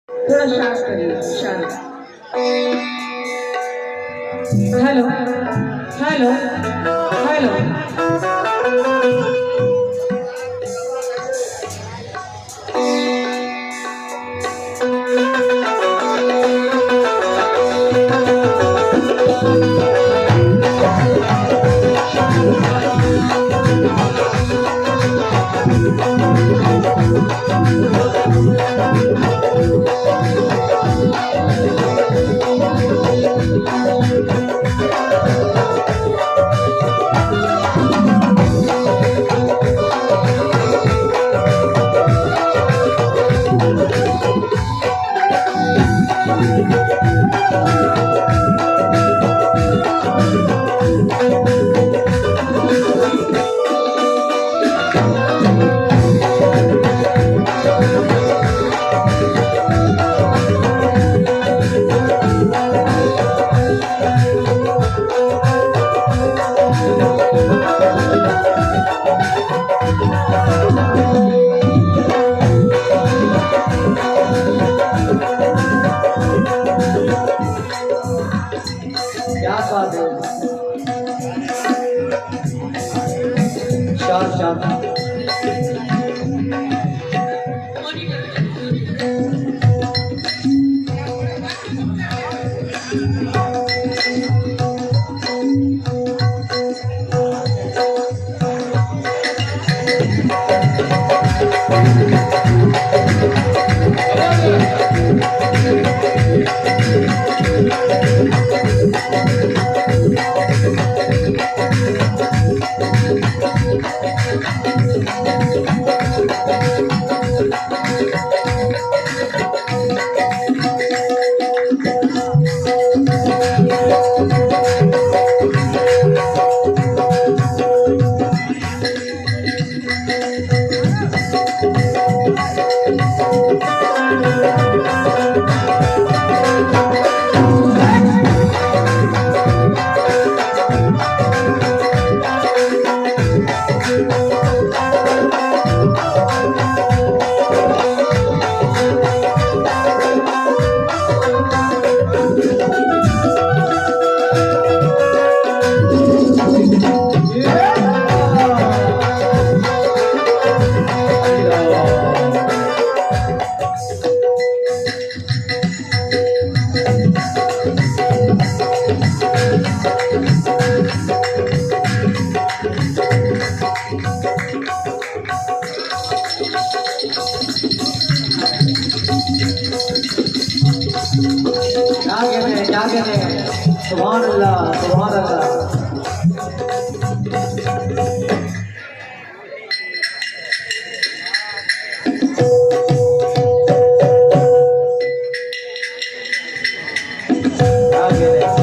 थोड़ा शांत करिए शांत। Hello hello hello. क्या बात है। शांत शांत। क्या कहते हैं क्या कहते हैं। सुभान अल्लाह सुभान अल्लाह। क्या कहते हैं।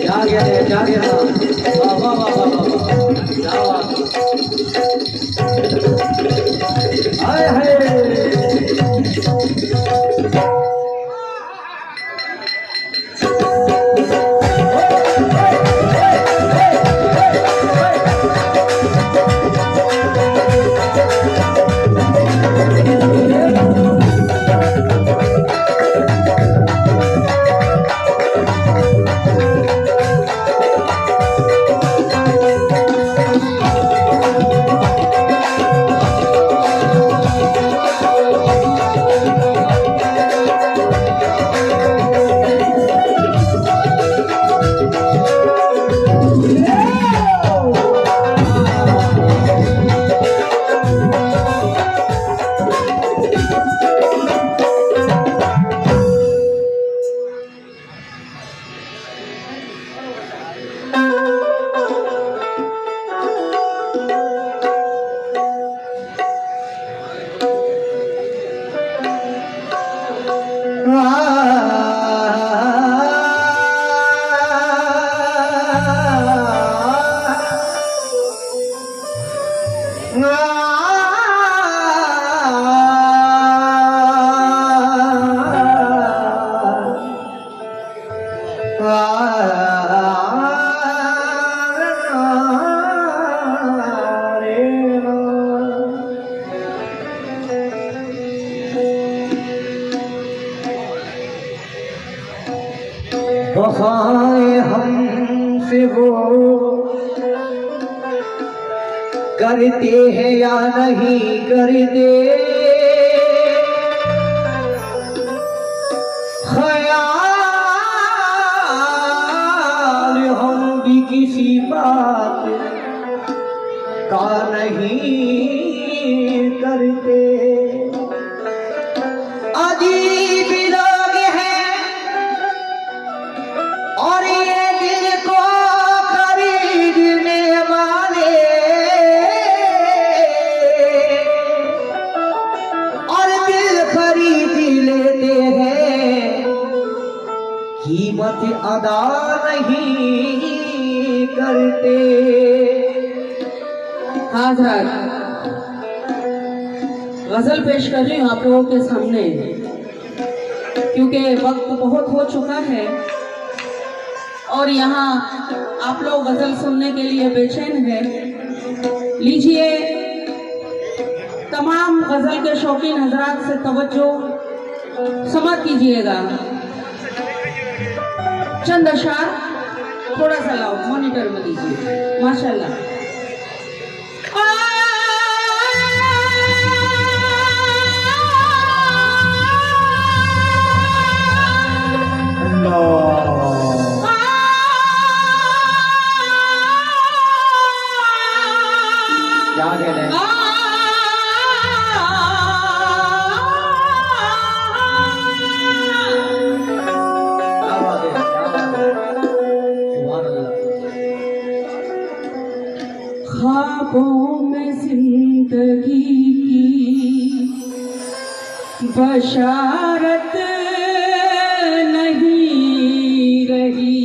आहा, क्या कहते हैं क्या कहते हैं। वाह वाह वाह वाह वाह वाह। क्या बात। हाय हाय। वफाएं हमसे वो करते हैं या नहीं करते, ख्याल हम भी किसी बात का नहीं करते। अजीब लोग हैं और ये दिल को खरीदने वाले, और दिल खरीद लेते हैं, कीमत अदा नहीं करते। हाज़र गजल पेश कर रही हूँ आप लोगों के सामने, क्योंकि वक्त बहुत हो चुका है और यहाँ आप लोग गजल सुनने के लिए बेचैन हैं। लीजिए, तमाम गजल के शौकीन हजरात से तवज्जो समाअत कीजिएगा। चंद अशार थोड़ा सा लाओ, मॉनिटर में लीजिए। माशाल्लाह। क्या कह रहे हैं? क्या बात है, क्या बात है, सुभान अल्लाह। ख्वाबों में जिंदगी की बशारत नहीं रही,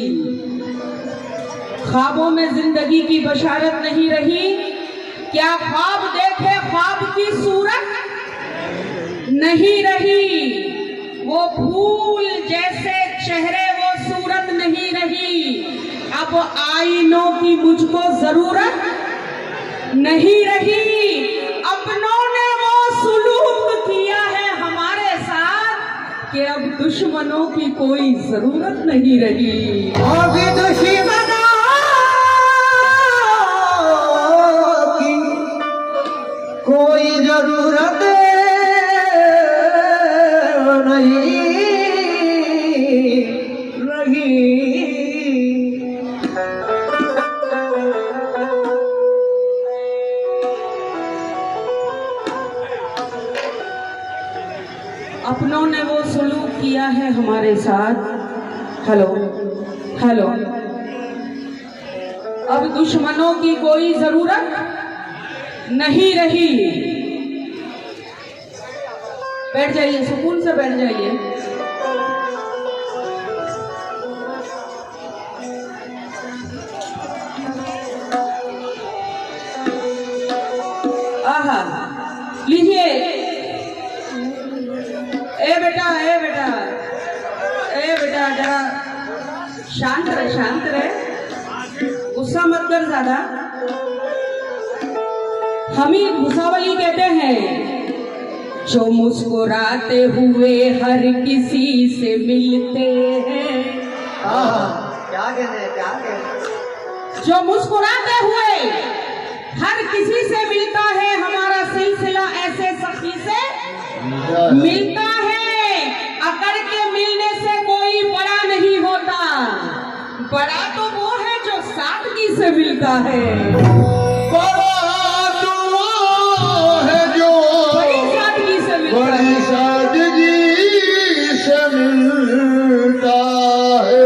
ख्वाबों में जिंदगी की बशारत नहीं रही। क्या ख्वाब देखे ख्वाब की सूरत नहीं रही, वो फूल जैसे चेहरे वो सूरत नहीं रही। अब आईनों की मुझको जरूरत नहीं रही, अपनों ने वो सुलूक किया है हमारे साथ कि अब दुश्मनों की कोई जरूरत नहीं रही। अभी दुश्मनों की कोई जरूरत नहीं रही। अपनों ने वो सलूक किया है हमारे साथ। हेलो हेलो, अब दुश्मनों की कोई जरूरत नहीं रही। बैठ जाइए, सुकून से बैठ जाइए। आहा, लीजिए। ए बेटा जरा शांत रहे, गुस्सा मत कर ज्यादा। हमीद भुसावली कहते हैं, जो मुस्कुराते हुए हर किसी से मिलते हैं। क्या कह रहे हैं, क्या कह रहे हैं? जो मुस्कुराते हुए हर किसी से मिलता है, हमारा सिलसिला ऐसे सखी से मिलता है। अकड़ के मिलने से कोई बड़ा नहीं होता, बड़ा तो वो है जो सादगी से मिलता है। बड़ा तो वो है जो बड़ी सादगी से मिलता बड़ी है। सादगी से मिलता है।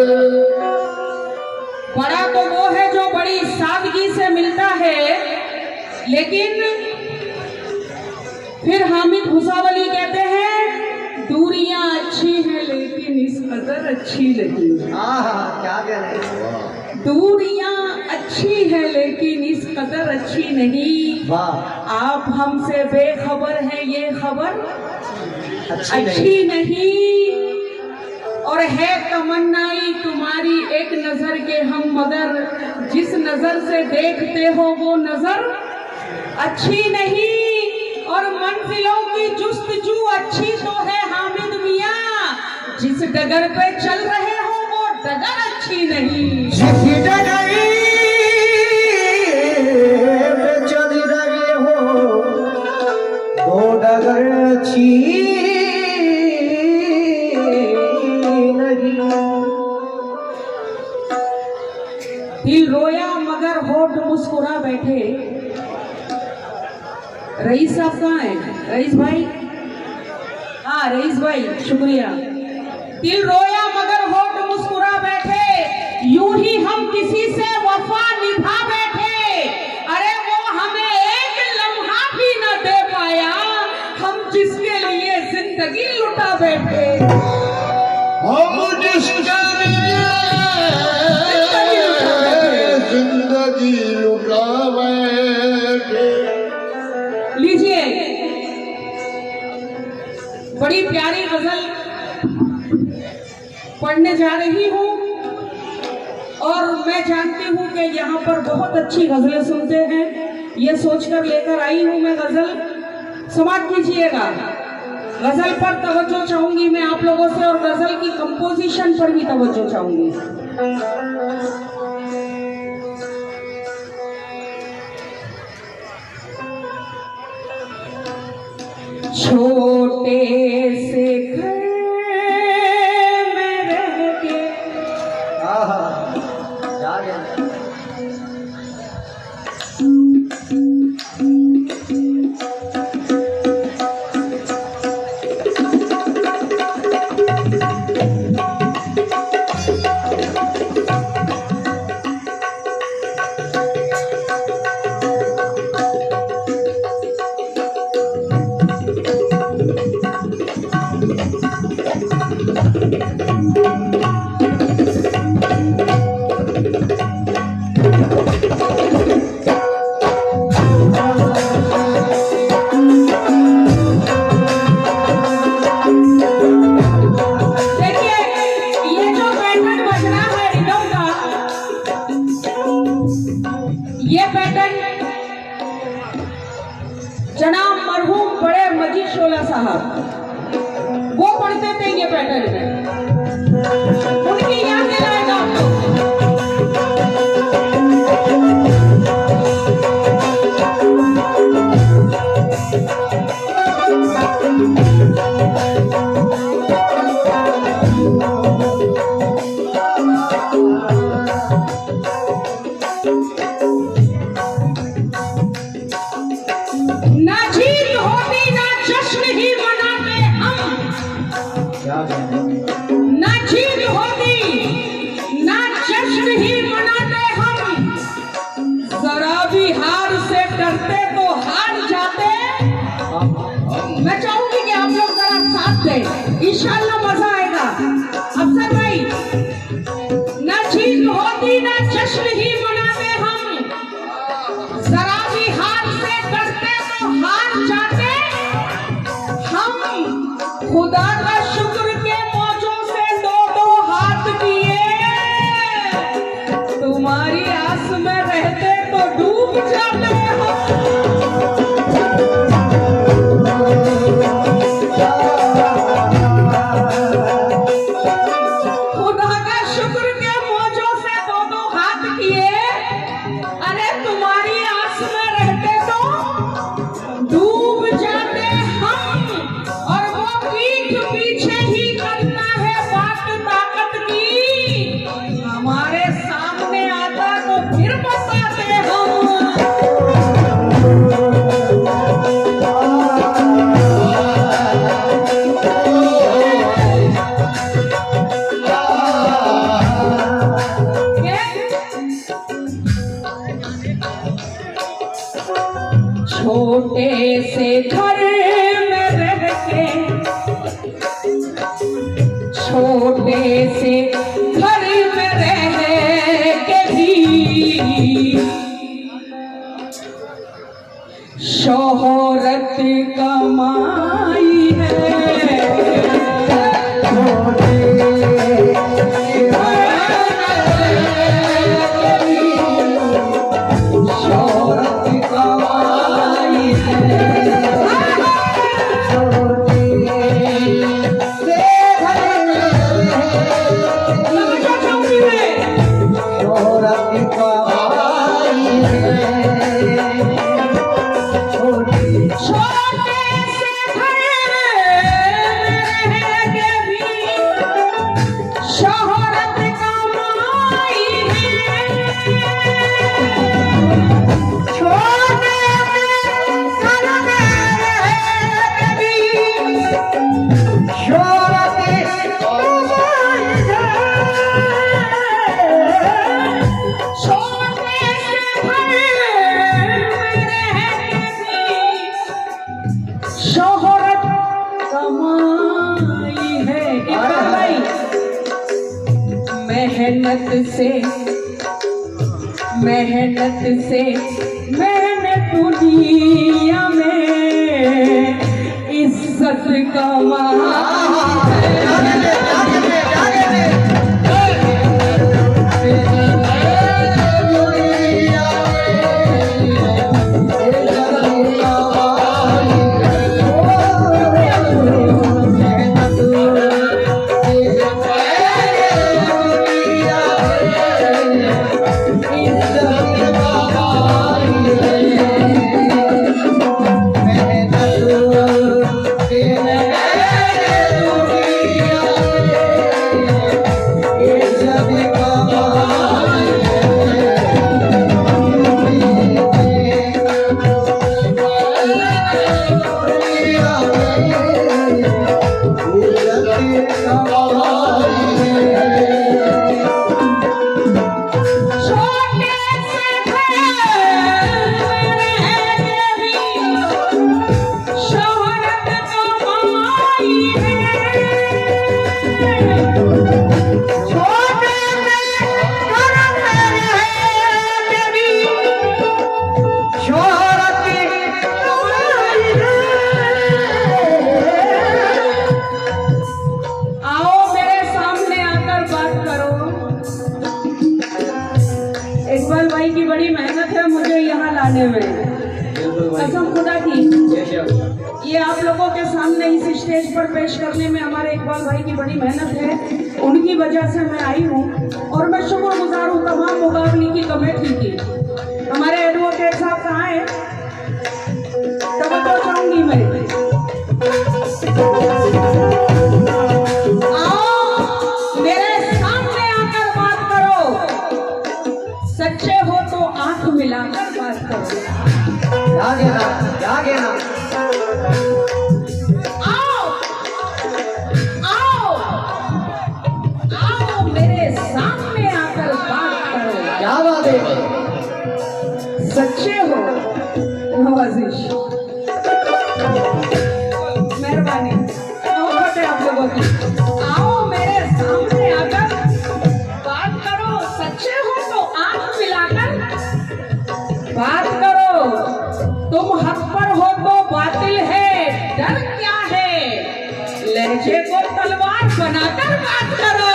बड़ा तो वो है जो बड़ी सादगी से मिलता है। लेकिन फिर हामिद भुसावली कहते हैं, दूरियां अच्छी हैं लेकिन इस कदर अच्छी नहीं। क्या कह रहे हैं? दूरियां अच्छी है लेकिन इस कदर अच्छी नहीं। वाह, आप हमसे बेखबर हैं, ये खबर अच्छी अच्छी नहीं। और है तमन्नाई तुम्हारी एक नजर के हम, मगर जिस नजर से देखते हो वो नजर अच्छी नहीं। और मंजिलों की जुस्तजू अच्छी तो है हामिद मियाँ, जिस डगर पे चल रहे हो वो डगर अच्छी नहीं। जिस डगरी में चल रहे हो वो डगर अच्छी नहीं। दिल रोया मगर होठ मुस्कुरा बैठे। रईस साहब कहाँ है? रईस भाई, हाँ रईस भाई शुक्रिया। दिल रोया मगर होठ मुस्कुरा बैठे, यूं ही हम किसी से वफा निभा बैठे। अरे वो हमें एक लम्हा भी न दे पाया, हम जिसके लिए जिंदगी लुटा बैठे। हम जिसके लिए जिंदगी लुटा बैठे। लीजिए, बड़ी प्यारी गजल पढ़ने जा रही हूँ और मैं जानती हूँ कि यहाँ पर बहुत अच्छी गजलें सुनते हैं। ये सोचकर लेकर आई हूँ मैं गजल। समाप्त कीजिएगा। गजल पर तवज्जो चाहूंगी मैं आप लोगों से और गजल की कंपोजिशन पर भी तवज्जो चाहूंगी। छोटे से घर में रह के जा गया। ये पैटर्न जनाब मरहूम बड़े मजीद शोला साहब वो पढ़ते थे ये पैटर्न में, उनकी याद दिलाएगा आपको। ना जीत होती ना जश्न ही मनाते हम, ना जीत होती ना जश्न ही मनाते हम, जरा भी हार से डरते तो हार जाते। मैं चाहूंगी कि आप लोग जरा साथ दें, इंशाल्लाह मजा आएगा। अफसर भाई, ना जीत होती ना जश्न ही मनाते हम, जरा भी हार से डरते तो हार जाते हम। खुदा का शुक्र के मौजों से दो दो हाथ किए, तुम्हारी आस में रहते तो डूब जाते हम। खुदा का शुक्र के मौजों से दो दो हाथ किए, अरे तुम्हारी आस में रहते तो डूब जाते हम। और वो पीठ पीछे ही करता है बात ताकत की, हमारे सामने आता तो फिर बताते हम। छोटे से घर में रह के, छोटे से घर में रह के भी शोहरत कमाई है। छोटे से घर में मेहनत से मैंने दुनिया में इज्जत कमाई इकबाल भाई की बड़ी मेहनत है मुझे यहाँ लाने में, कसम खुदा की। ये आप लोगों के सामने इस स्टेज पर पेश करने में हमारे इकबाल भाई की बड़ी मेहनत है, उनकी वजह से मैं आई हूँ और मैं शुक्रगुजार हूँ तमाम मुकाबले की कमेटी की। हमारे एडवोकेट साहब कहाँ हैं? तब तो चाहूंगी मैं। सच्चे हो तो आंख मिलाकर बात करो। जागे ना। आओ आओ आओ मेरे सामने आकर बात करो। क्या बात है? सच्चे हो नवाजिश, मेहरबानी मोहब्बत है आप लोगों की। आओ मेरे सामने आकर बात करो। सच्चे हो तो आंख मिलाकर बात करो। तुम हक पर हो तो बातिल है, डर क्या है? लहजे को तलवार बनाकर बात करो।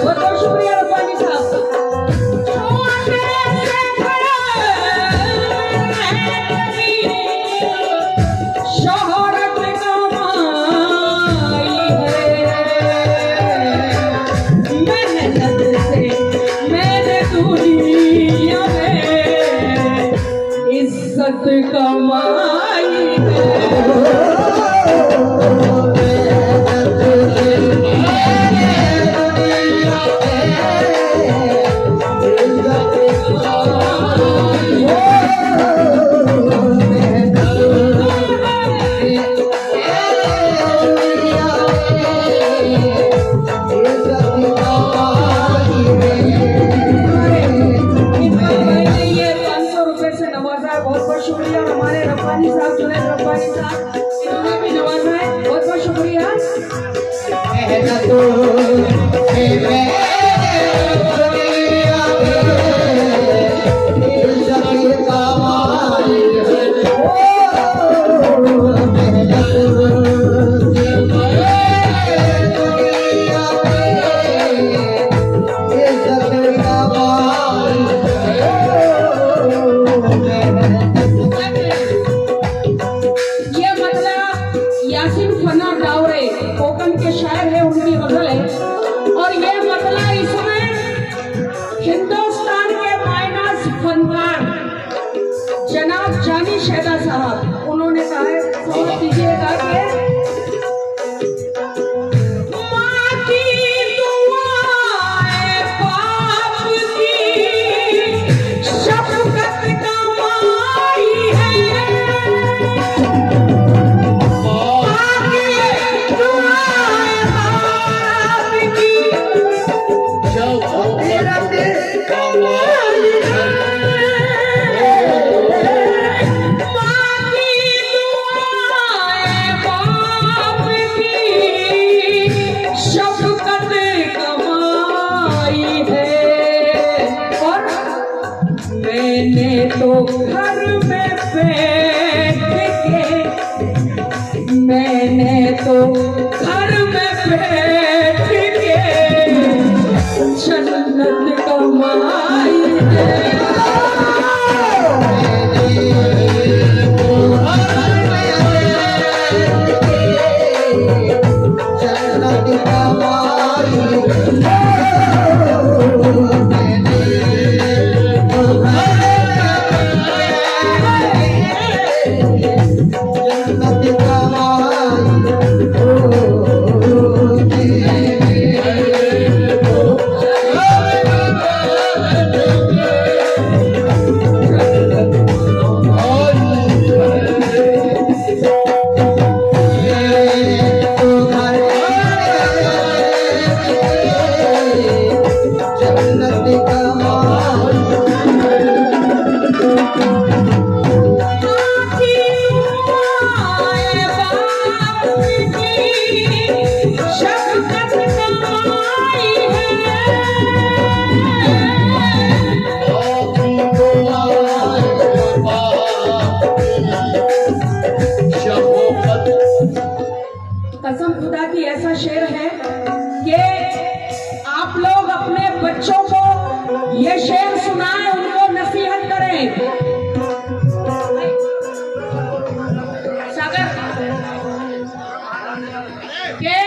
बहुत बहुत शुक्रिया रब्बानी साहब। शोहरत कमाई है, मेहनत से मैंने दुनिया में इज्जत कमाई है। बहुत बहुत शुक्रिया। हमारे रब्बानी साहब जुनैद रब्बानी साहब इन्होंने भी नवाजा है, बहुत बहुत शुक्रिया। कोकण के शायर है, उनकी गजल है और ये मतलब इसमें हिंदुस्तान के माइनस फनकार जनाब जानी शहदा साहब उन्होंने कहा है, समझ लीजिएगा कि माँ की दुआएं बाप की शफकत कमाई है। मैंने तो घर में बैठ के, मैंने तो घर में बैठ के जन्नत कमाई है। कसम खुदा की ऐसा शेर है कि आप लोग अपने बच्चों को ये शेर सुनाएं, उनको नसीहत करें। सागर के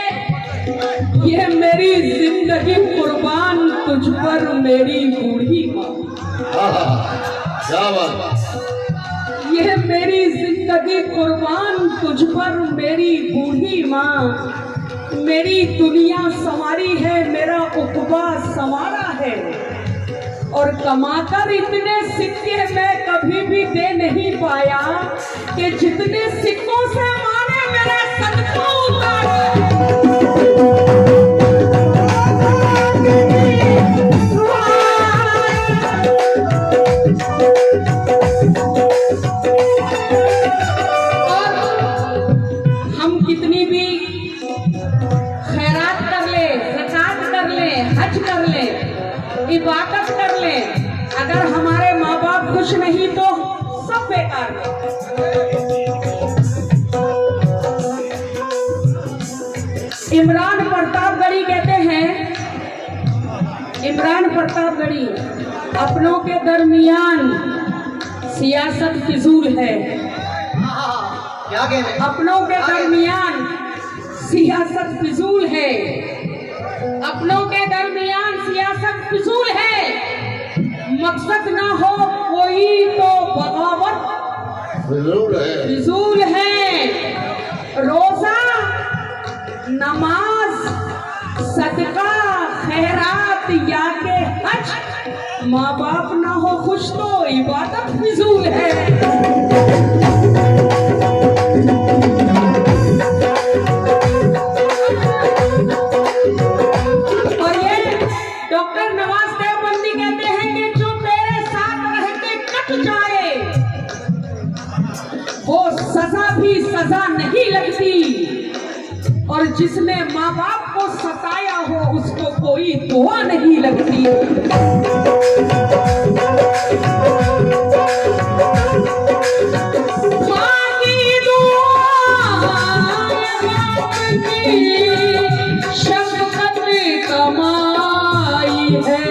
ये मेरी जिंदगी कुर्बान तुझ पर मेरी बूढ़ी माँ, क्या बात, ये मेरी जिंदगी कुर्बान तुझ पर मेरी बूढ़ी माँ, मेरी दुनिया संवारी है, मेरा उकबा संवारा है, और कमाकर इतने सिक्के मैं कभी भी दे नहीं पाया कि जितने सिक्कों से माने मेरा सदका उतारा। कितनी भी खैरात कर ले, ज़कात कर ले, हज कर ले, इबादत कर ले, अगर हमारे माँ बाप खुश नहीं तो सब बेकार है। इमरान प्रतापगढ़ी कहते हैं, इमरान प्रतापगढ़ी, अपनों के दरमियान सियासत फिजूल है। क्या कह रहे हैं? अपनों के दरमियान सियासत फिजूल है, अपनों के दरमियान सियासत फिजूल है, मकसद ना हो कोई तो बगावत फिजूल है। रोजा, नमाज, सदका, खैरात या के हज, माँ बाप ना हो खुश तो इबादत फिजूल है। वो सजा भी सजा नहीं लगती, और जिसने माँ बाप को सताया हो उसको कोई दुआ नहीं लगती। शफ़क़त कमाई है,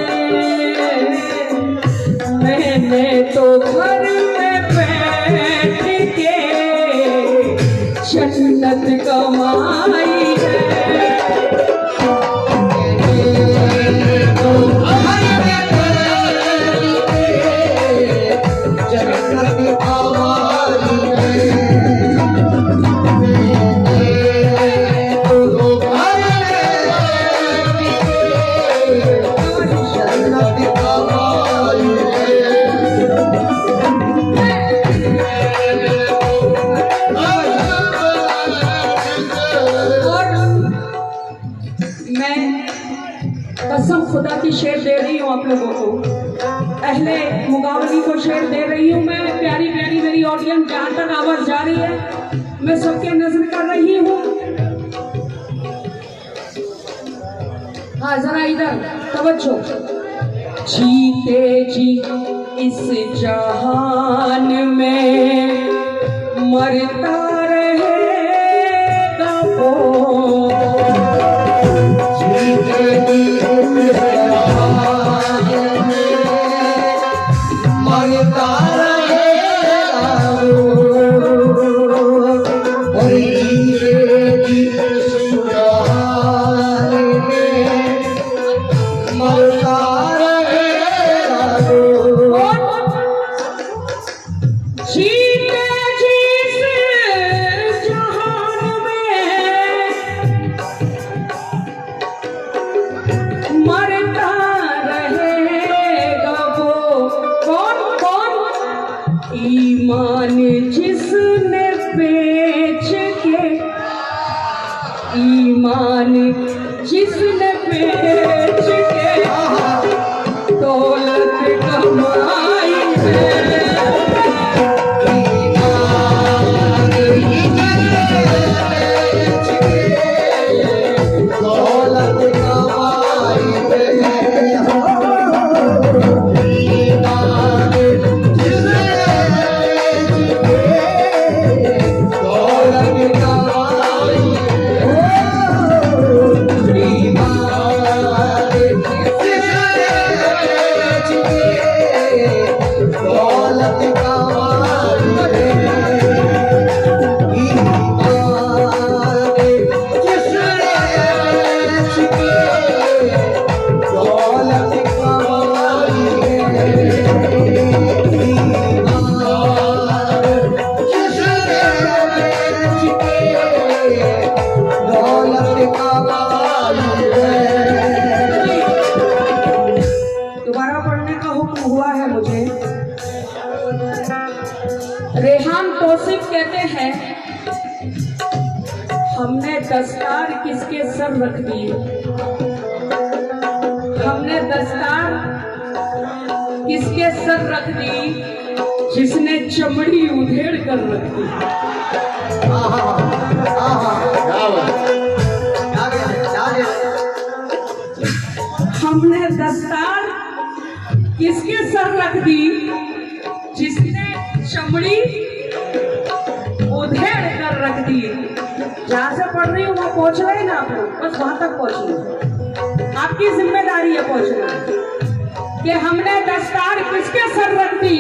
मैंने तो घर जन्नत कमाई है। कसम खुदा की शेर दे रही हूँ आप लोगों को, अहले मुगावली को शेर दे रही हूँ मैं। प्यारी प्यारी मेरी ऑडियंस, जहाँ तक आवाज जा रही है मैं सबके नजर कर रही हूँ। हाँ जरा इधर तवज्जो। जीते जी इस जहान में मरता रहेगा वो, जीतेगी इस जहान में मरता रहेगा वो, और जीतेगी इस जहान में मरता रहेगा वो। जीते जिस जहान में मरता रहेगा वो, कौन कौन? ईमान जिसने बेच के, ईमान जिसने बेच के दौलत कमाई है। दौलत कमाई है, दौलत कमाई दौलत दोबारा पढ़ने का हुक्म हुआ है मुझे। रेहान तौसीफ कहते हैं, हमने दस्तार किसके सर रख दी, हमने दस्तार किसके सर रख दी, जिसने चमड़ी उधेड़ कर रख दी। क्या बात हमने दस्तार किसके सर रख दी, जिसने चमड़ी उधेड़ कर रख दी। जहां से पढ़ रही हूँ वहां पहुंच रहे ना आप लोग, बस वहां तक पहुंचना, आपकी जिम्मेदारी है पहुंचना। कि हमने दस्तार किसके सर रख दी,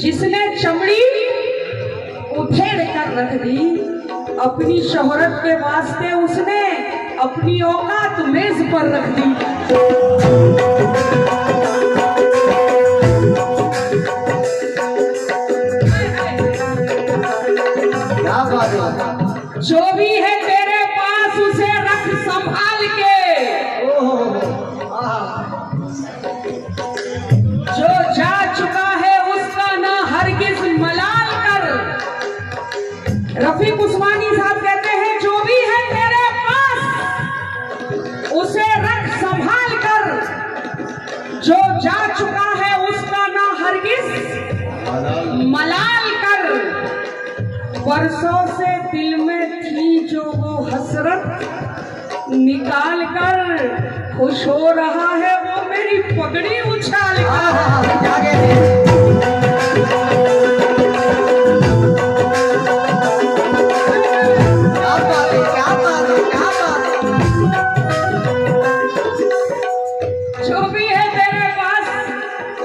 जिसने चमड़ी उधेड़ कर रख दी। अपनी शोहरत के वास्ते उसने अपनी औकात मेज पर रख दी। क्या बात है? जो भी है तेरे पास उसे रख संभाल के, जो जा चुका है उसका ना हरगिज मलाल कर। रफीक उस्मानी साहब कहते हैं, जो भी है तेरे पास उसे रख संभाल कर, जो जा चुका है उसका ना हरगिज मलाल कर। बरसों से दिल में थी जो वो हसरत, निकाल कर खुश हो रहा है वो मेरी पगड़ी उछाल कर। जो भी है तेरे पास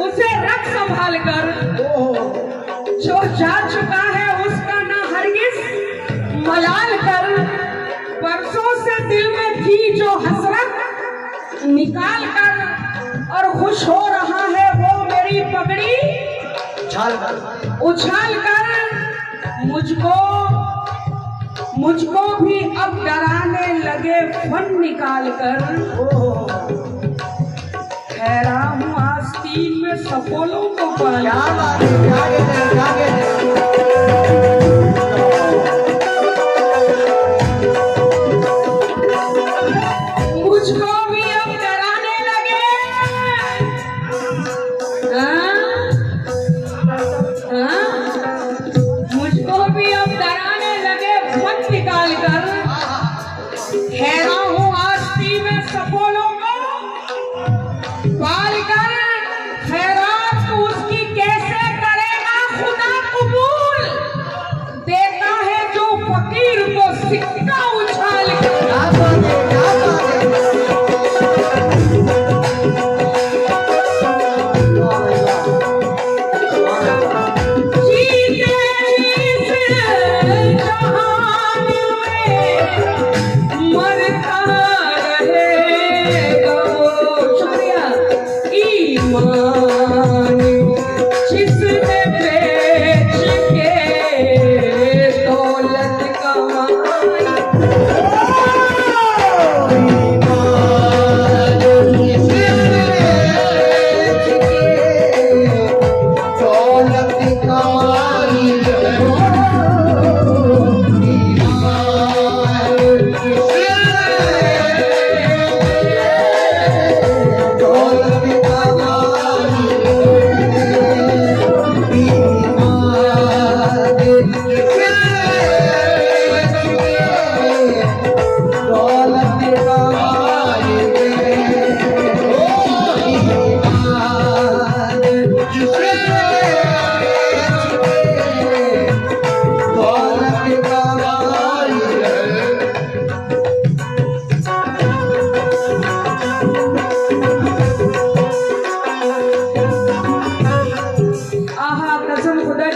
उसे रख संभाल कर, जो जा चुका है उसका ना हरगिज मलाल कर। बरसों से दिल में थी जो हसरत, निकाल कर और खुश हो रहा है वो मेरी पगड़ी उछाल कर। मुझको भी अब डराने लगे फन निकाल कर। ठहरा हूँ आस्तीन में सपोलों को पाल। मुझको भी अब डराने लगे, मुझको भी अब डराने लगे फन निकाल कर। ठहरा हूँ आस्ती में सपोलों को पाल कर। खैरात उसकी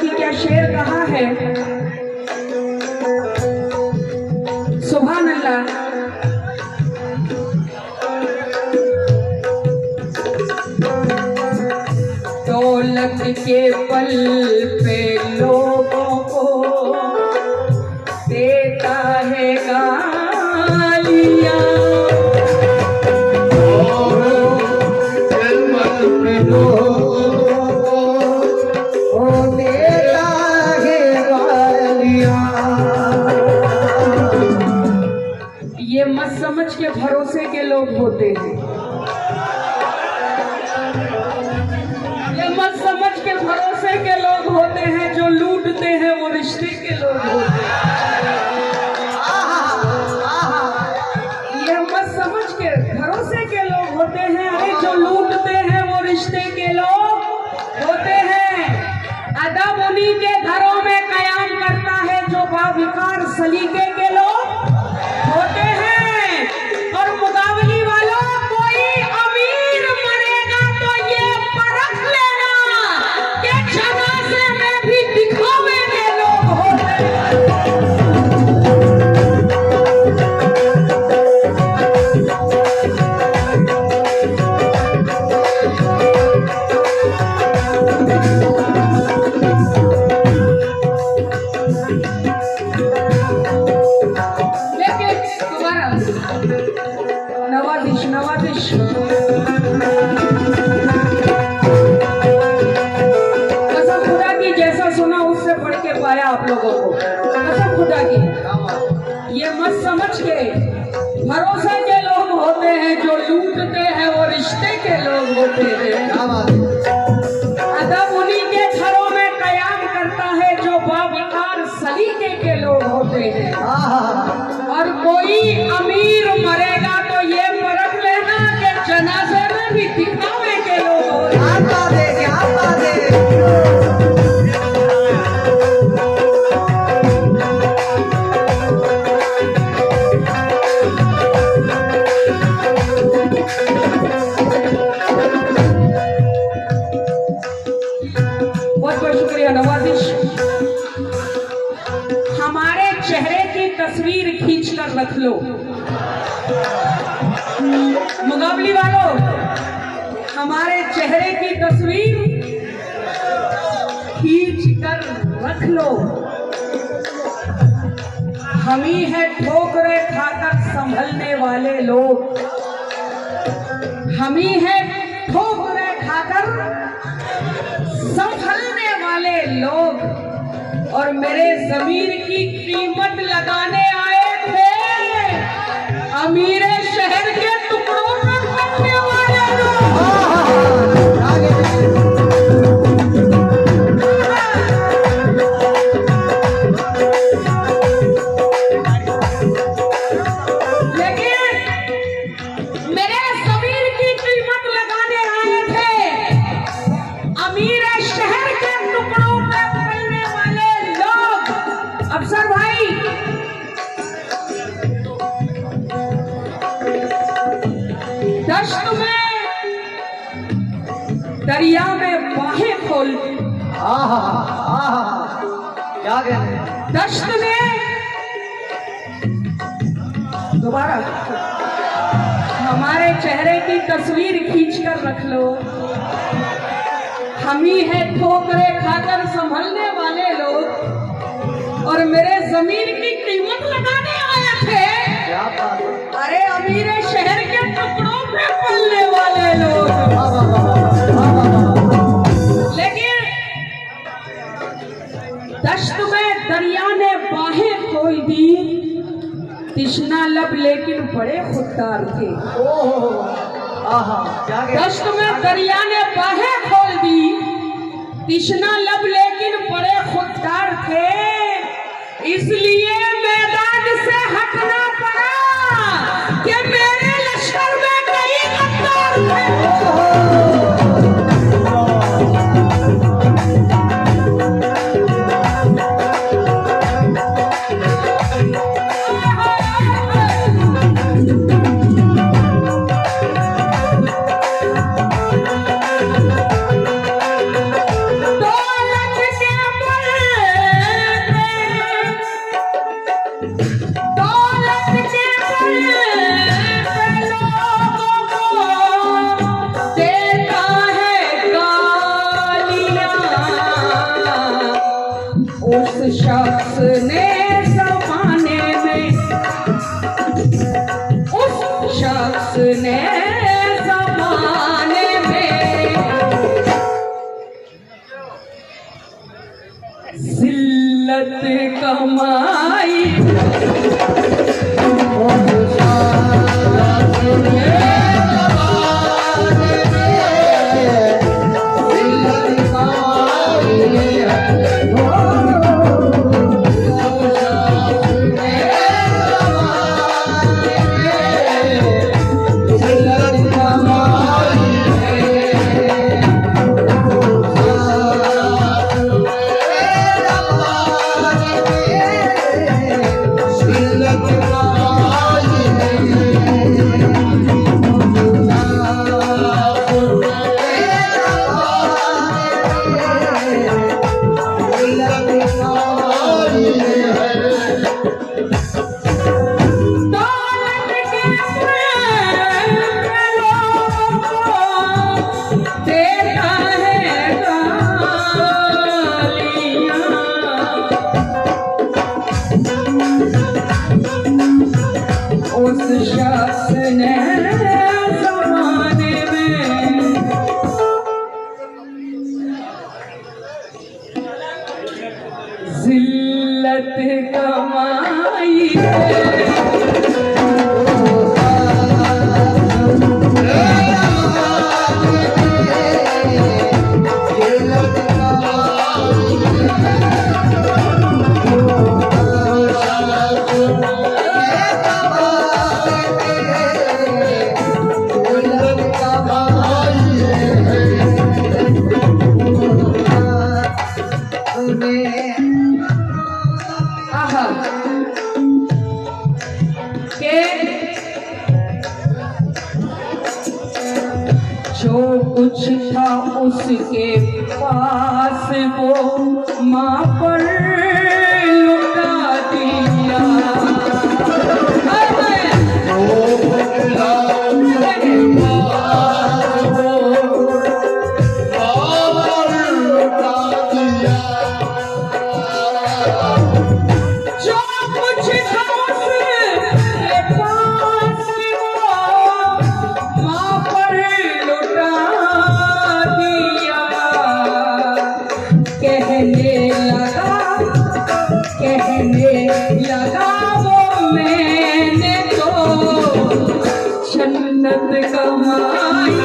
की क्या शेर कहा है। सुभान अल्लाह। दौलत के पल पे लोगों को देता है गालियां। ये मत समझ के भरोसे के लोग होते हैं, ये मत समझ के भरोसे के लोग होते हैं, जो लूटते हैं वो रिश्ते के लोग होते हैं। ये मत समझ के भरोसे के लोग होते हैं, अरे जो लूटते हैं वो रिश्ते के लोग होते हैं। अदब उन्हीं के घरों में कयाम करता है जो बाविकार सलीके के लोग होते हैं। और मुकाबली वालों, कोई अमीर मरेगा तो ये परख लेना कि जनाजे में भी दिखावे के लोग होते हैं। नवाजिश नवाजिश कसम खुदा की, जैसा सुना उससे पढ़ के पाया आप लोगों को, कसम खुदा की। ये मत समझ के भरोसे के लोग होते हैं, जो लूटते हैं वो रिश्ते के लोग होते हैं। अदब उन्हीं के घरों में कयाम करता है जो बावकार सलीके के लोग होते हैं। और कोई अमीर मरेगा तो ये परख लेना कि जनाजे में भी दिखावे के लोग होते हैं। बहुत बहुत शुक्रिया नवाजिश। हमारे चेहरे की तस्वीर खींच कर रख लो मुकाबली वालों, हमारे चेहरे की तस्वीर खींच कर रख लो। हम ही है ठोकरे खाकर संभलने वाले लोग, हम ही है ठोकरे खाकर संभलने वाले लोग। और मेरे ज़मीर की कीमत लगाने आए थे अमीर शहर के टुकड़ों में बनने वाले लेकिन मेरे ज़मीर की कीमत लगाने आए थे अमीर शहर के टुकड़ों में बनने वाले लोग। अफसर भाई, दश्त में दरिया में बाहें खोल, क्या कहते हैं? दश्त में दोबारा हमारे चेहरे की तस्वीर खींच कर रख लो। हम ही है ठोकरे खाकर संभलने वाले लोग और मेरे जमीन की कीमत लगाने आए थे। क्या बात है? अरे अमीर शहर के टुकड़ों पे पलने वाले लोग। वाह, वाह, वाह, वाह, वाह, वाह। लेकिन दश्त में दरिया ने बाहें खोल दी, तिश्ना लब लेकिन बड़े खुददार थे। ओहो, आहा, क्या कहते हैं? दश्त में दरिया ने बाहें खोल दी, तिश्ना लब लेकिन बड़े खुददार थे। इसलिए मैदान से हटना पड़ा कि मेरे लश्कर में कई गद्दार थे। दौलत के उस शख्स ने जमाने में, उस शख्स ने जमाने में जिल्लत कमाई। उस शख्स ने जमाने में जिल्लत कमाई जो कुछ था उसके पास वो माँ पर लुटा दिया। जो कुछ था उसके पास वो माँ पर लुटा दिया। कहने लगा वो मैंने तो जन्नत कमाई।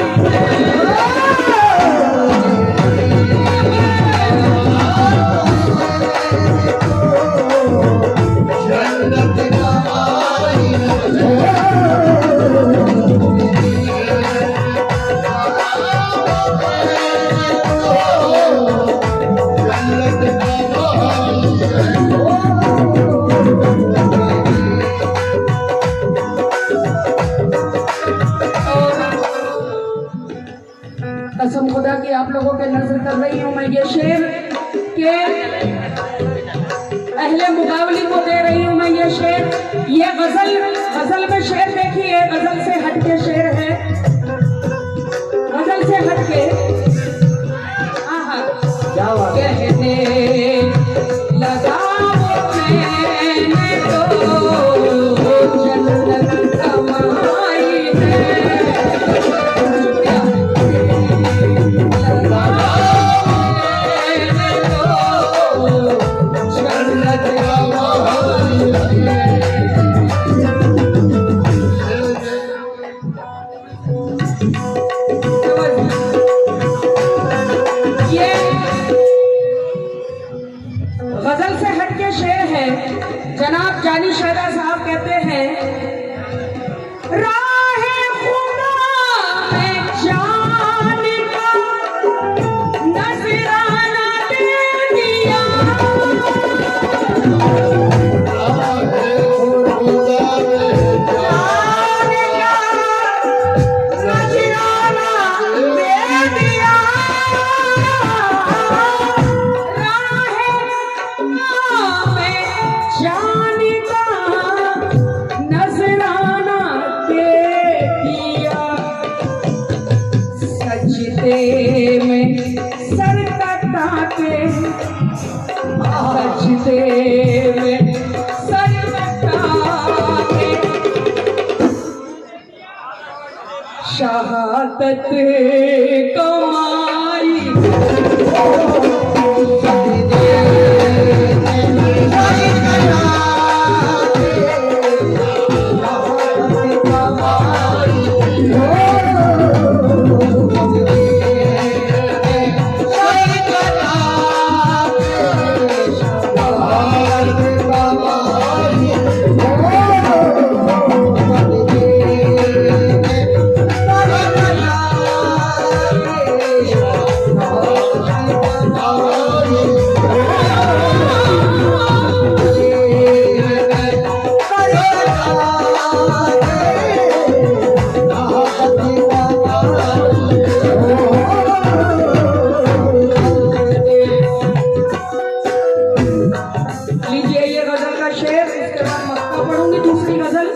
कसम खुदा की आप लोगों के नजर कर रही हूँ मैं ये शेर के अहले मुकाबले को दे रही हूँ मैं ये शेर। ये गजल में शेर देखिए, गजल से हटके शेर है, गजल से हटके। कहने लगा वो मैंने तो जन्नत कमाई है। गजल से हटके शेर है। जनाब जानी शहरा साहब कहते हैं, राहे खुदा में जान का नजराना दे दिया। जान का सजदे में सर लटा के शहादत कमाई। लीजिए ये गजल का शेर, इसके बाद मक्का पढ़ूंगी दूसरी गजल।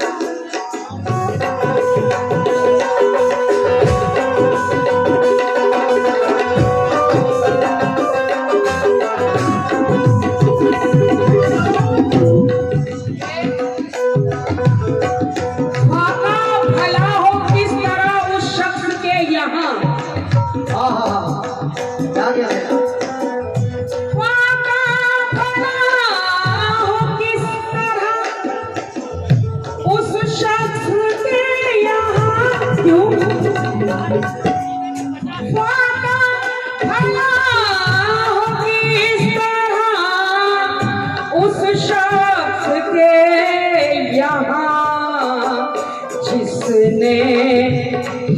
खाका भला हो किस तरह उस शख्स के यहाँ, क्या क्या है? खाका भला हो किस तरह उस शख्स के यहाँ, क्यों खाका भला हो किस तरह उस शख्स के यहाँ जिसने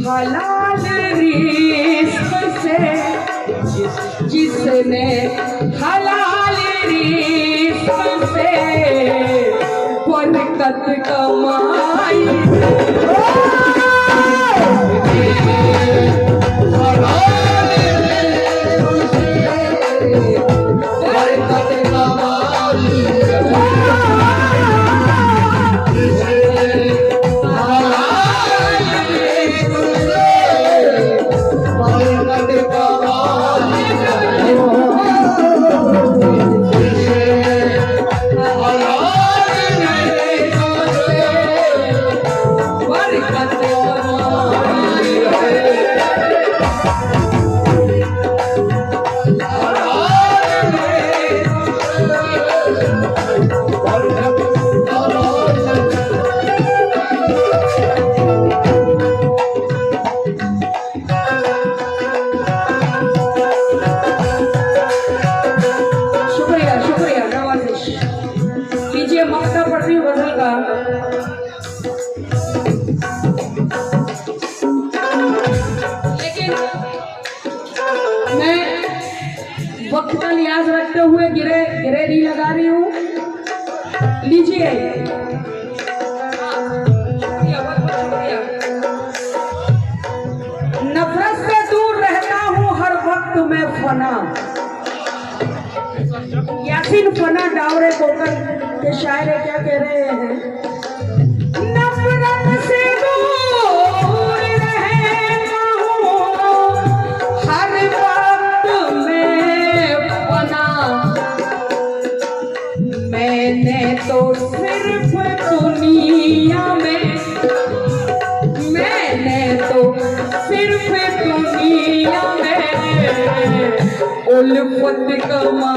हलाल रिस्क से, जिसने हलाल रिस्क से बरकत कमाई। लेकिन मैं वक्त का लिहाज रखते हुए गिरे गिरे नहीं लगा रही हूँ। लीजिए, नफरत से दूर रहता हूँ हर वक्त में फना। यासीन फना डावरे कोकल के शायर क्या कह रहे हैं? नफरत से दूर रहता हूँ हर वक्त में फना। मैंने तो सिर्फ दुनिया में, मैंने तो सिर्फ दुनिया में उल्फत कमा